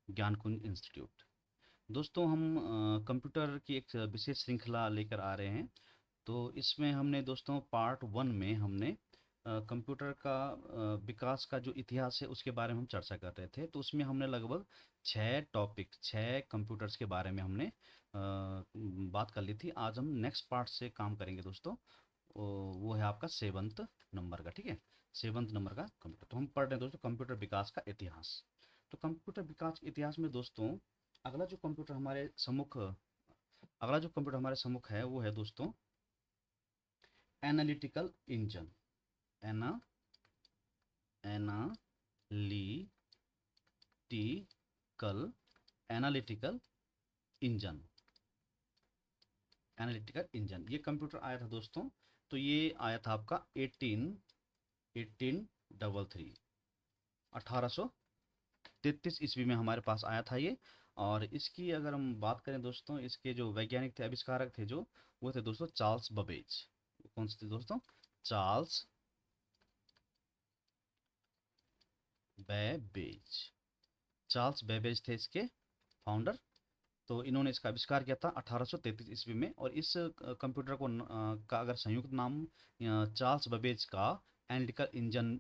Gyankunj institute. दोस्तों हम computer की एक विशेष श्रृंखला लेकर आ रहे हैं। तो इसमें हमने दोस्तों पार्ट वन में हमने कंप्यूटर का विकास का जो इतिहास है उसके बारे में हम चर्चा कर रहे थे। तो उसमें हमने लगभग छः कंप्यूटर्स के बारे में हमने बात कर ली थी। आज हम नेक्स्ट पार्ट से काम करेंगे दोस्तों। वो है आपका सेवंथ नंबर का, ठीक है। सेवंथ नंबर का कंप्यूटर तो हम पढ़ रहे हैं दोस्तों, कंप्यूटर विकास का इतिहास। तो कंप्यूटर विकास के इतिहास में दोस्तों अगला जो कंप्यूटर हमारे सम्मुख अगला जो कंप्यूटर हमारे सम्मुख है वो है दोस्तों एनालिटिकल इंजन। एना analytical analytical engine. Analytical engine ये कंप्यूटर आया था दोस्तों। तो ये आया था आपका 1833 1833 ईस्वी में हमारे पास आया था ये। और इसकी अगर हम बात करें दोस्तों, इसके जो वैज्ञानिक थे, आविष्कारक थे जो, वो थे दोस्तों चार्ल्स बबेज। कौन से थे दोस्तों? Charles Babbage. चार्ल्स बेबेज थे इसके फाउंडर। तो इन्होंने इसका आविष्कार किया था 1833 ईस्वी में। और इस कंप्यूटर को का अगर संयुक्त नाम चार्ल्स बेबेज का एनालिटिकल इंजन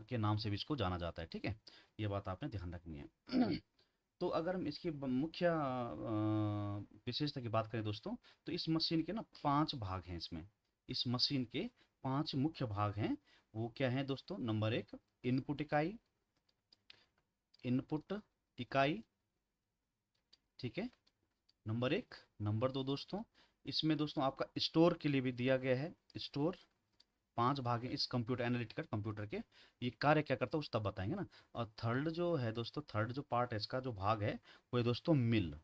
के नाम से भी इसको जाना जाता है, ठीक है। ये बात आपने ध्यान रखनी है। तो अगर हम इसकी मुख्य विशेषता की बात करें दोस्तों, तो इस मशीन के ना 5 भाग हैं इसमें। इस मशीन के 5 मुख्य भाग हैं। वो क्या है दोस्तों? नंबर 1, इनपुट इकाई। इनपुट इकाई, ठीक है, नंबर 1। नंबर 2 दोस्तों, इसमें दोस्तों आपका स्टोर के लिए भी दिया गया है। स्टोर। 5 भाग हैं इस कंप्यूटर, एनालिटिकल कंप्यूटर के। ये कार्य क्या करता है उस तब बताएंगे ना। और थर्ड जो है दोस्तों, थर्ड जो पार्ट है इसका, जो भाग है, वो है दोस्तों मिल।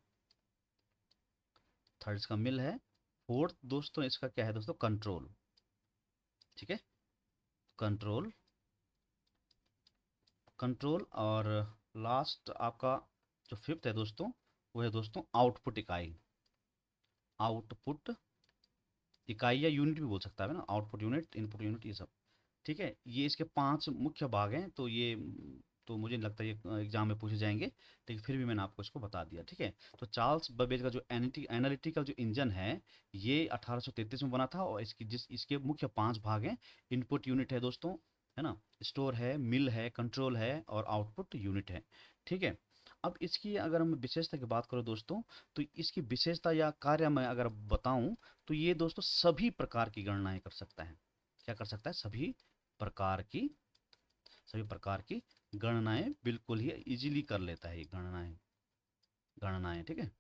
थर्ड इसका मिल है। फोर्थ दोस्तों इसका क्या है दोस्तों? कंट्रोल, ठीक है। Control, control. और लास्ट आपका जो फिफ्थ है दोस्तों, वो है दोस्तों आउटपुट इकाई। आउटपुट इकाई या यूनिट भी बोल सकता है ना, आउटपुट यूनिट, इनपुट यूनिट, ये सब, ठीक है। ये इसके 5 मुख्य भाग हैं। तो ये तो मुझे नहीं लगता ये एग्जाम में पूछे जाएंगे, लेकिन फिर भी मैंने आपको इसको बता दिया, ठीक है। तो चार्ल्स बबेज का जो एनालिटिकल जो इंजन है, ये 1833 में बना था। और इसके मुख्य 5 भाग हैं। इनपुट यूनिट है दोस्तों, है ना, स्टोर है, मिल है, कंट्रोल है, और आउटपुट यूनिट है, ठीक है। अब इसकी अगर हम विशेषता की बात करें दोस्तों, तो इसकी विशेषता या कार्य मैं अगर बताऊं, तो ये दोस्तों सभी प्रकार की गणनाएं कर सकता है। क्या कर सकता है? प्रकार की सभी प्रकार की गणनाएं बिल्कुल ही इजीली कर लेता है ये गणनाएं। गणनाएं, ठीक है।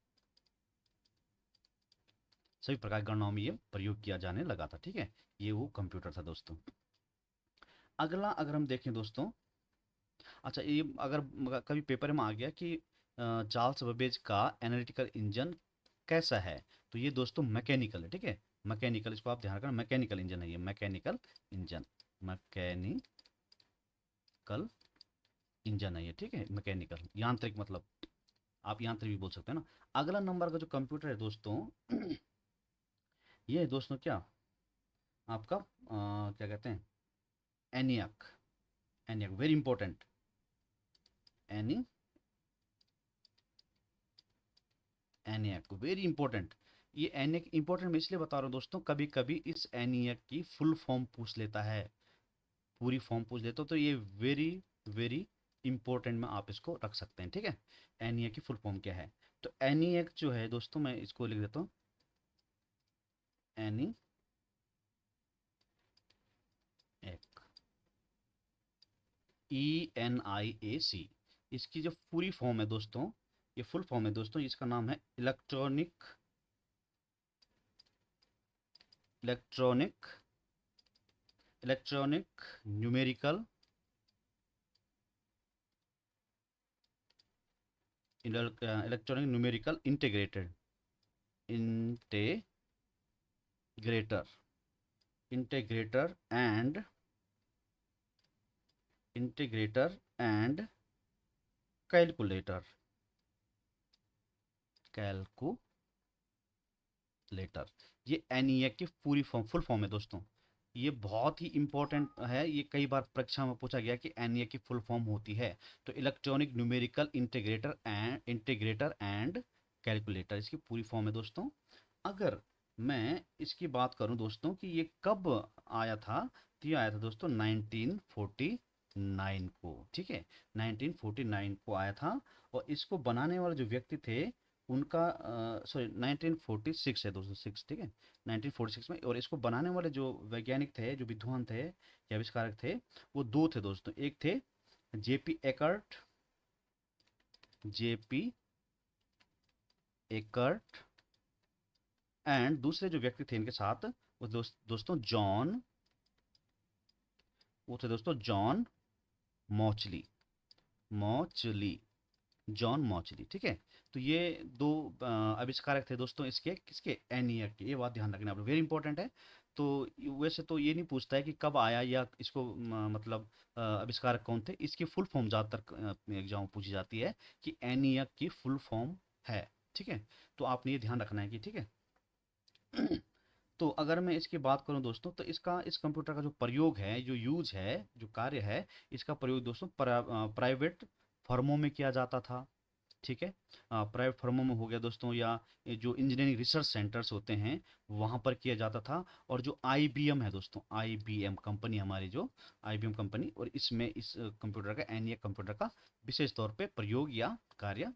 सभी प्रकार की गणनाओं में ये प्रयोग किया जाने लगा था, ठीक है। ये वो कंप्यूटर था दोस्तों। अगला अगर हम देखें दोस्तों, अच्छा, ये अगर कभी पेपर में आ गया कि चार्ल्स बेबेज का एनालिटिकल इंजन कैसा है, तो ये दोस्तों मैकेनिकल है, ठीक है। मैकेनिकल, इसको आप ध्यान रखना, मैकेनिकल इंजन है ये, मैकेनिकल इंजन। मैकेनिकल इंजन है ये, ठीक है। मैकेनिकल, यांत्रिक मतलब, आप यांत्रिक भी बोल सकते हैं ना। अगला नंबर का जो कंप्यूटर है दोस्तों, ये है दोस्तों क्या, आपका क्या कहते हैं, ENIAC. ENIAC very important. Any ENIAC very important. ये एनियक इंपॉर्टेंट मैं इसलिए बता रहा हूँ दोस्तों, कभी कभी इस एनियक की फुल फॉर्म पूछ लेता है, पूरी फॉर्म पूछ लेता, तो ये वेरी वेरी इंपॉर्टेंट में आप इसको रख सकते हैं, ठीक है। एनियक की फुल फॉर्म क्या है? तो एनियक जो है दोस्तों, मैं इसको लिख देता हूँ, एनी एक, ENIAC। इसकी जो पूरी फॉर्म है दोस्तों, ये फुल फॉर्म है दोस्तों, इसका नाम है electronic electronic numerical electronic numerical integrator integrator and integrator and calculator calculator. ये एनईए की पूरी फॉर्म, फुल फॉर्म है दोस्तों। ये बहुत ही इम्पोर्टेंट है, ये कई बार परीक्षा में पूछा गया कि एनईए की फुल फॉर्म होती है। तो electronic numerical integrator and calculator इसकी पूरी फॉर्म है दोस्तों। अगर मैं इसकी बात करूं दोस्तों कि ये कब आया था, तो ये आया था दोस्तों 1949 को, ठीक है, 1949 को आया था। और इसको बनाने वाले जो व्यक्ति थे उनका, सॉरी 1946 है दोस्तों, सिक्स, ठीक है, 1946 में। और इसको बनाने वाले जो वैज्ञानिक थे, जो विद्वान थे या आविष्कारक थे, वो दो थे दोस्तों। एक थे JP Eckert, JP Eckert, and दूसरे जो व्यक्ति थे इनके साथ वो दोस्तों जॉन, वो थे दोस्तों जॉन मॉचली, मॉचली, जॉन मॉचली, ठीक है। तो ये दो आविष्कारक थे दोस्तों इसके, किसके, एनियक के। ये बात ध्यान रखना आप लोग, वेरी इंपॉर्टेंट है। तो वैसे तो ये नहीं पूछता है कि कब आया या इसको मतलब आविष्कारक कौन थे, इसकी फुल फॉर्म ज़्यादातर एग्जाम में पूछी जाती है कि एनियक की फुल फॉर्म है, ठीक है। तो आपने ये ध्यान रखना है कि, ठीक है। तो अगर मैं इसकी बात करूं दोस्तों, तो इसका, इस कंप्यूटर का जो प्रयोग है, जो यूज है, जो कार्य है, इसका प्रयोग दोस्तों प्राइवेट फर्मों में किया जाता था, ठीक है। प्राइवेट फर्मों में हो गया दोस्तों, या ये जो इंजीनियरिंग रिसर्च सेंटर्स होते हैं वहाँ पर किया जाता था। और जो आईबीएम है दोस्तों, आईबीएम कंपनी हमारी, जो आईबीएम कंपनी, और इसमें इस कंप्यूटर का, एनियक कंप्यूटर का विशेष तौर पे प्रयोग या कार्य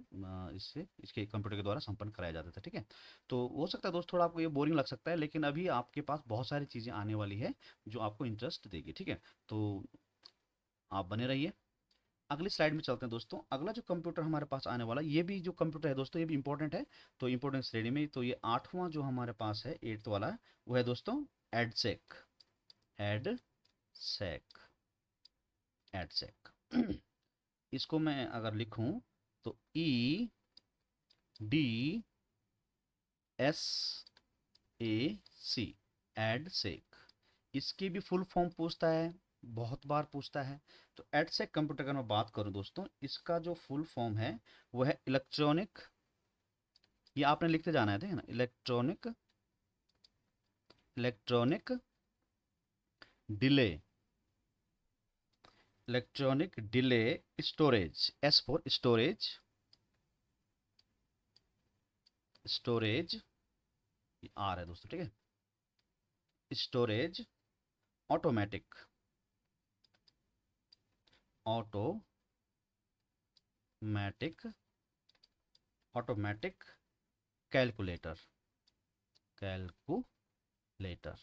इससे, इसके कंप्यूटर के द्वारा संपन्न कराया जाता था, ठीक है। तो हो सकता है दोस्त थोड़ा आपको ये बोरिंग लग सकता है, लेकिन अभी आपके पास बहुत सारी चीज़ें आने वाली है जो आपको इंटरेस्ट देगी, ठीक है। तो आप बने रहिए। अगली स्लाइड में चलते हैं दोस्तों। अगला जो कंप्यूटर हमारे पास आने वाला, ये भी जो कंप्यूटर है दोस्तों, ये भी इंपॉर्टेंट है। तो इंपॉर्टेंट श्रेणी में तो ये आठवां जो हमारे पास है, एट्थ वाला है, वो है दोस्तों एडसेक, एडसेक, एडसेक। इसको मैं अगर लिखूं तो E D S A C, EDSAC. इसकी भी फुल फॉर्म पूछता है, बहुत बार पूछता है। तो एडसेक कंप्यूटर का मैं बात करूं दोस्तों, इसका जो फुल फॉर्म है वो है इलेक्ट्रॉनिक, ये आपने लिखते जाना है, ठीक है ना, electronic, electronic delay, electronic delay storage, S for storage, storage, R है दोस्तों, ठीक है, storage automatic, automatic, automatic calculator, calculator.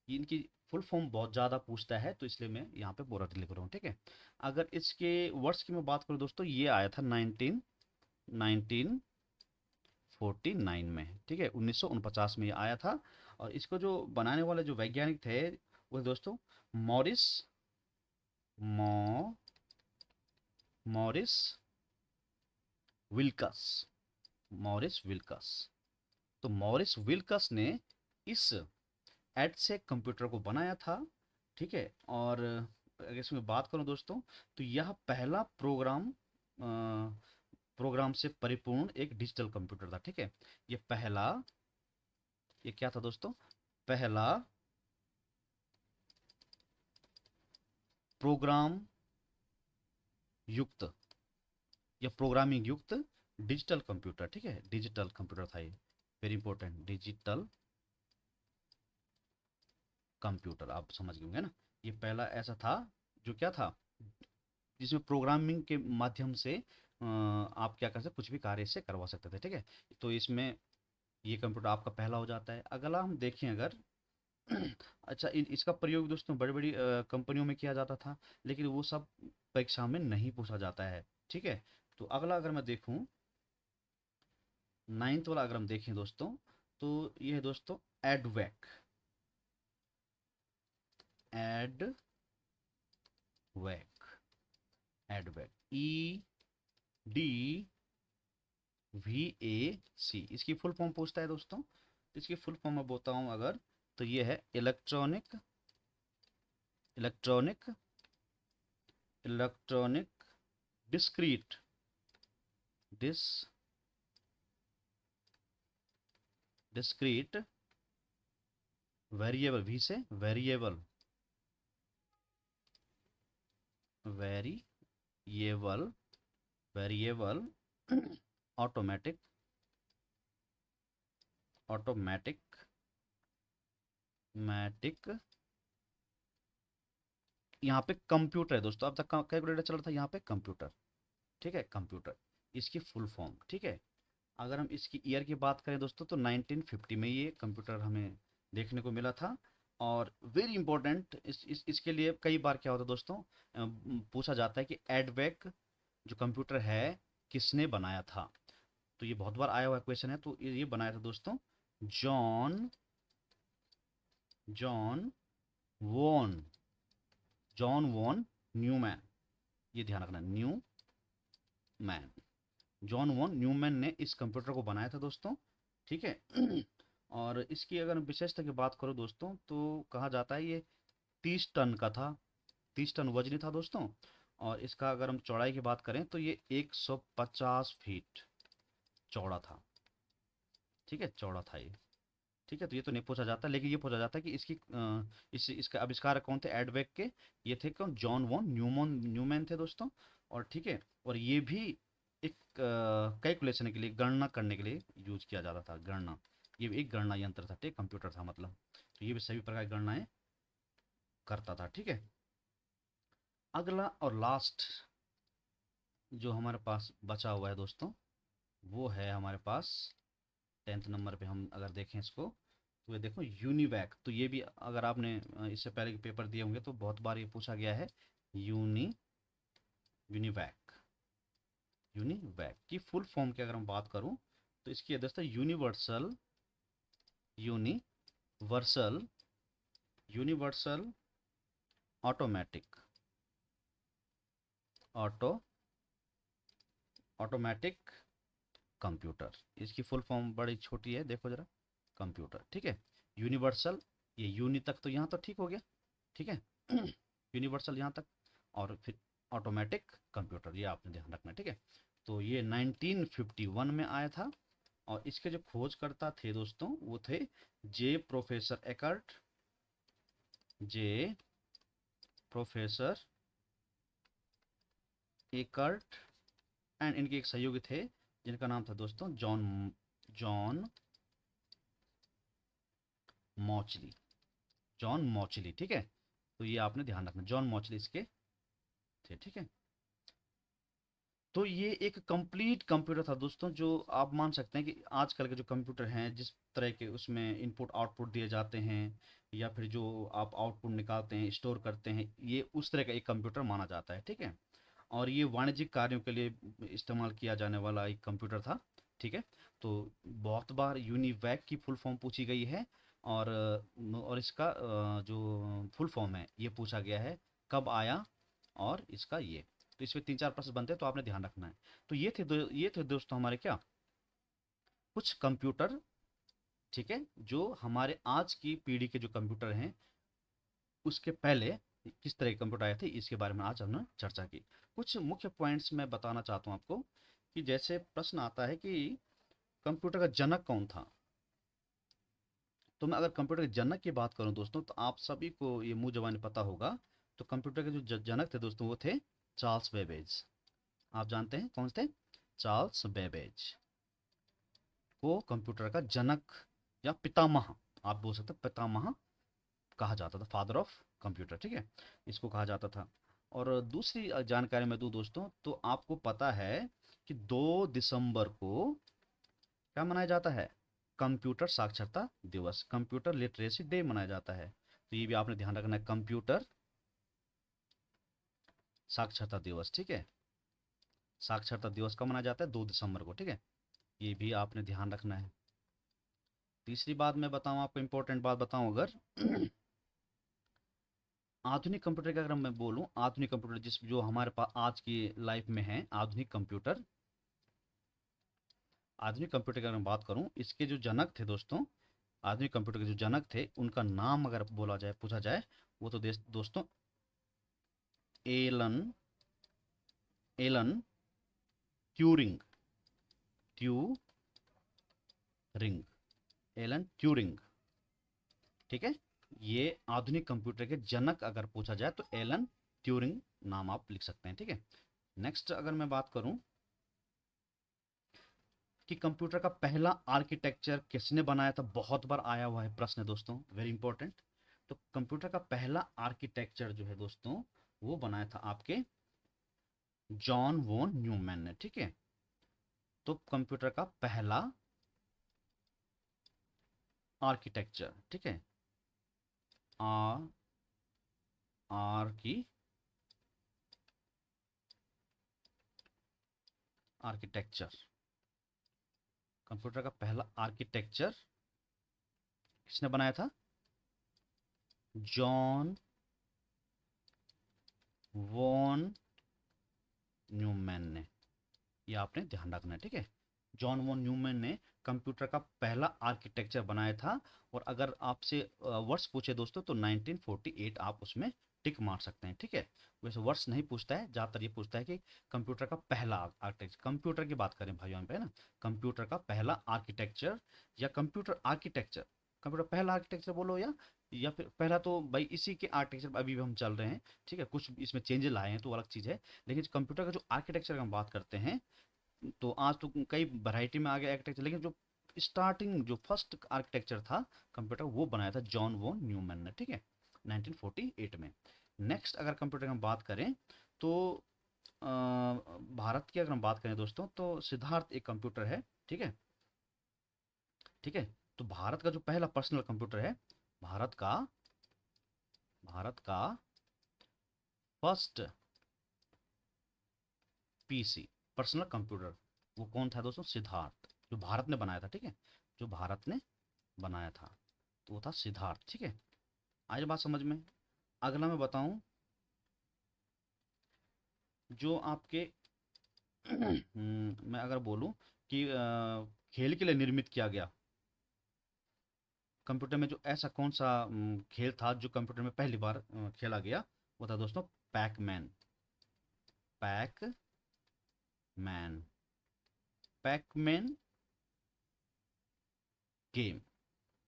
इनकी फुल फॉर्म बहुत ज़्यादा पूछता है, तो इसलिए मैं यहाँ पे पूरा लिख रहा हूँ, ठीक है। अगर इसके वर्ष की मैं बात करूँ दोस्तों, ये आया था 1949 में, ठीक है, 1949 में ये आया था। और इसको जो बनाने वाले जो वैज्ञानिक थे वो दोस्तों मॉरिस, मॉ मॉरिस विल्कस, मॉरिस विल्कस। तो मॉरिस विल्कस ने इस एडसेक कंप्यूटर को बनाया था, ठीक है। और अगर इसमें बात करूं दोस्तों, तो यह पहला प्रोग्राम से परिपूर्ण एक डिजिटल कंप्यूटर था, ठीक है। ये पहला, ये क्या था दोस्तों, पहला प्रोग्राम युक्त या प्रोग्रामिंग युक्त डिजिटल कंप्यूटर, ठीक है, डिजिटल कंप्यूटर था ये, वेरी इंपॉर्टेंट, डिजिटल कंप्यूटर, आप समझ गए होंगे ना। ये पहला ऐसा था जो क्या था, जिसमें प्रोग्रामिंग के माध्यम से आप क्या कर सकते, कुछ भी कार्य से करवा सकते थे, ठीक है। तो इसमें ये कंप्यूटर आपका पहला हो जाता है। अगला हम देखें अगर, अच्छा, इसका प्रयोग दोस्तों बड़ी बड़ी कंपनियों में किया जाता था, लेकिन वो सब परीक्षा में नहीं पूछा जाता है, ठीक है। तो अगला अगर मैं देखूं, नाइन्थ वाला अगर हम देखें दोस्तों, तो ये है दोस्तों एडवेक, एडवेक, एडवेक, ई डी वी ए सी, इसकी फुल फॉर्म पूछता है दोस्तों। इसकी फुल फॉर्म मैं बताऊं अगर, तो ये है इलेक्ट्रॉनिक, इलेक्ट्रॉनिक, इलेक्ट्रॉनिक डिस्क्रीट, डिस डिस्क्रीट वेरिएबल, वी से variable, variable, variable automatic, automatic, मैटिक, यहाँ पे कंप्यूटर है दोस्तों। अब तक कैलकुलेटर चल रहा था, यहाँ पे कंप्यूटर, ठीक है, कंप्यूटर, इसकी फुल फॉर्म, ठीक है। अगर हम इसकी ईयर की बात करें दोस्तों तो 1950 में ये कंप्यूटर हमें देखने को मिला था। और वेरी इंपॉर्टेंट, इसके लिए कई बार क्या होता है दोस्तों, पूछा जाता है कि एडवेक जो कंप्यूटर है किसने बनाया था। तो ये बहुत बार आया हुआ क्वेश्चन है। तो ये बनाया था दोस्तों John, John von, John von Neumann, ये ध्यान रखना, न्यूमैन, जॉन वॉन न्यूमैन ने इस कंप्यूटर को बनाया था दोस्तों, ठीक है। और इसकी अगर विशेषता की बात करो दोस्तों तो कहा जाता है ये 30 टन का था, 30 टन वजनी था दोस्तों। और इसका अगर हम चौड़ाई की बात करें तो ये 150 फीट चौड़ा था, ठीक है, चौड़ा था ये, ठीक है। तो ये तो नहीं पूछा जाता, लेकिन ये पूछा जाता है कि इसकी इसका आविष्कारक कौन थे एडवेक के, ये थे कौन, जॉन वॉन न्यूमैन थे दोस्तों। और ठीक है, और ये भी एक कैलकुलेशन के लिए, गणना करने के लिए यूज किया जाता था, गणना, ये भी एक गणना यंत्र था, ठीक, कंप्यूटर था मतलब। तो ये भी सभी प्रकार की गणनाएं करता था, ठीक है। अगला और लास्ट जो हमारे पास बचा हुआ है दोस्तों, वो है हमारे पास 10th नंबर पे हम अगर देखें इसको, तो ये देखो यूनिवैक। तो ये भी अगर आपने इससे पहले के पेपर दिए होंगे तो बहुत बार ये पूछा गया है। यूनिवैक, यूनिवैक की फुल फॉर्म की अगर हम बात करूं तो इसकी दोस्तों universal, universal, universal automatic, auto automatic computer. इसकी फुल फॉर्म बड़ी छोटी है, देखो जरा, कंप्यूटर, ठीक है। यूनिवर्सल, ये यूनि तक तो यहाँ तो ठीक हो गया, ठीक है। यूनिवर्सल यहाँ तक, और फिर ऑटोमेटिक कंप्यूटर, ये आपने ध्यान रखना है, ठीक है। तो ये 1951 में आया था। और इसके जो खोजकर्ता थे दोस्तों वो थे J professor Eckert, J professor Eckert, and इनके एक सहयोगी थे जिनका नाम था दोस्तों John, John Mauchly, John Mauchly, ठीक है। तो ये आपने ध्यान रखना, जॉन मॉचली इसके थे, ठीक है। तो ये एक कंप्लीट कंप्यूटर था दोस्तों, जो आप मान सकते हैं कि आजकल के जो कंप्यूटर हैं जिस तरह के उसमें इनपुट आउटपुट दिए जाते हैं, या फिर जो आप आउटपुट निकालते हैं स्टोर करते हैं, ये उस तरह का एक कंप्यूटर माना जाता है, ठीक है। और ये वाणिज्यिक कार्यों के लिए इस्तेमाल किया जाने वाला एक कंप्यूटर था, ठीक है। तो बहुत बार यूनिवैक की फुल फॉर्म पूछी गई है। और इसका जो फुल फॉर्म है ये पूछा गया है कब आया, और इसका ये, तो इसमें 3-4 प्रश्न बनते हैं, तो आपने ध्यान रखना है। तो ये थे दोस्तों हमारे क्या, कुछ कंप्यूटर, ठीक है, जो हमारे आज की पीढ़ी के जो कंप्यूटर हैं उसके पहले किस तरह के कंप्यूटर आए थे, इसके बारे में आज हमने चर्चा की। कुछ मुख्य पॉइंट्स मैं बताना चाहता हूँ आपको, कि जैसे प्रश्न आता है कि कंप्यूटर का जनक कौन था। तो मैं अगर कंप्यूटर के जनक की बात करूं दोस्तों तो आप सभी को ये मुंह जबानी पता होगा। तो कंप्यूटर के जो जनक थे दोस्तों वो थे चार्ल्स बेबेज। आप जानते हैं कौन थे, चार्ल्स बेबेज को कंप्यूटर का जनक या पितामह, आप बोल सकते हैं पितामह कहा जाता था, फादर ऑफ कंप्यूटर, ठीक है, इसको कहा जाता था। और दूसरी जानकारी मैं दूं दोस्तों तो आपको पता है कि 2 दिसंबर को क्या मनाया जाता है, कंप्यूटर साक्षरता दिवस, कंप्यूटर लिटरेसी डे मनाया जाता है। तो ये भी आपने ध्यान रखना है, कंप्यूटर साक्षरता दिवस, ठीक है। साक्षरता दिवस कब मनाया जाता है, 2 दिसंबर को, ठीक है। ये भी आपने ध्यान रखना है। तीसरी बात मैं बताऊं आपको, इंपॉर्टेंट बात बताऊं अगर, आधुनिक कंप्यूटर का अगर मैं बोलूं, आधुनिक कंप्यूटर जिस जो हमारे पास आज की लाइफ में है, आधुनिक कंप्यूटर, आधुनिक कंप्यूटर की अगर मैं बात करूं, इसके जो जनक थे दोस्तों, आधुनिक कंप्यूटर के जो जनक थे उनका नाम अगर बोला जाए, पूछा जाए, वो तो दोस्तों Alan, Alan Turing, Turing, Alan Turing, ठीक है। ये आधुनिक कंप्यूटर के जनक अगर पूछा जाए तो एलन ट्यूरिंग नाम आप लिख सकते हैं। ठीक है। नेक्स्ट अगर मैं बात करूं कि कंप्यूटर का पहला आर्किटेक्चर किसने बनाया था, बहुत बार आया हुआ है प्रश्न दोस्तों, वेरी इंपॉर्टेंट। तो कंप्यूटर का पहला आर्किटेक्चर जो है दोस्तों वो बनाया था आपके जॉन वॉन न्यूमैन ने। ठीक है। तो कंप्यूटर का पहला आर्किटेक्चर, ठीक है, आर आर की आर्किटेक्चर, कंप्यूटर का पहला आर्किटेक्चर किसने बनाया था, जॉन वॉन न्यूमैन ने। ये आपने ध्यान रखना है। ठीक है। जॉन वॉन न्यूमैन ने कंप्यूटर का पहला आर्किटेक्चर बनाया था। और अगर आपसे वर्ष पूछे दोस्तों तो 1948 आप उसमें टिक मार सकते हैं। ठीक है। वैसे वर्ष नहीं पूछता है, ज़्यादातर ये पूछता है कि कंप्यूटर का पहला आर्किटेक्चर, कंप्यूटर की बात करें भाइयों पे, है ना, कंप्यूटर का पहला आर्किटेक्चर या कंप्यूटर आर्किटेक्चर, कंप्यूटर पहला आर्किटेक्चर बोलो या फिर पहला, तो भाई इसी के आर्किटेक्चर अभी भी हम चल रहे हैं। ठीक है। कुछ इसमें चेंजेस लाए हैं तो अलग चीज़ है, लेकिन कंप्यूटर का जो आर्किटेक्चर की हम बात करते हैं तो आज तो कई वैरायटी में आ गया आर्किटेक्चर, लेकिन जो स्टार्टिंग जो फर्स्ट आर्किटेक्चर था कंप्यूटर वो बनाया था जॉन वॉन न्यूमैन ने। ठीक है। 1948 में। नेक्स्ट अगर कंप्यूटर की हम बात करें तो भारत की अगर हम बात करें दोस्तों तो सिद्धार्थ एक कंप्यूटर है। ठीक है। ठीक है। तो भारत का जो पहला पर्सनल कंप्यूटर है, भारत का फर्स्ट पीसी, पर्सनल कंप्यूटर, वो कौन था दोस्तों, सिद्धार्थ, जो भारत ने बनाया था। ठीक है। जो भारत ने बनाया था तो वो था सिद्धार्थ। ठीक है। आज बात समझ में। अगला मैं बताऊं जो आपके मैं अगर बोलूं कि खेल के लिए निर्मित किया गया कंप्यूटर में, जो ऐसा कौन सा खेल था जो कंप्यूटर में पहली बार खेला गया, वो था दोस्तों पैकमैन। Pac-Man, Pac-Man game.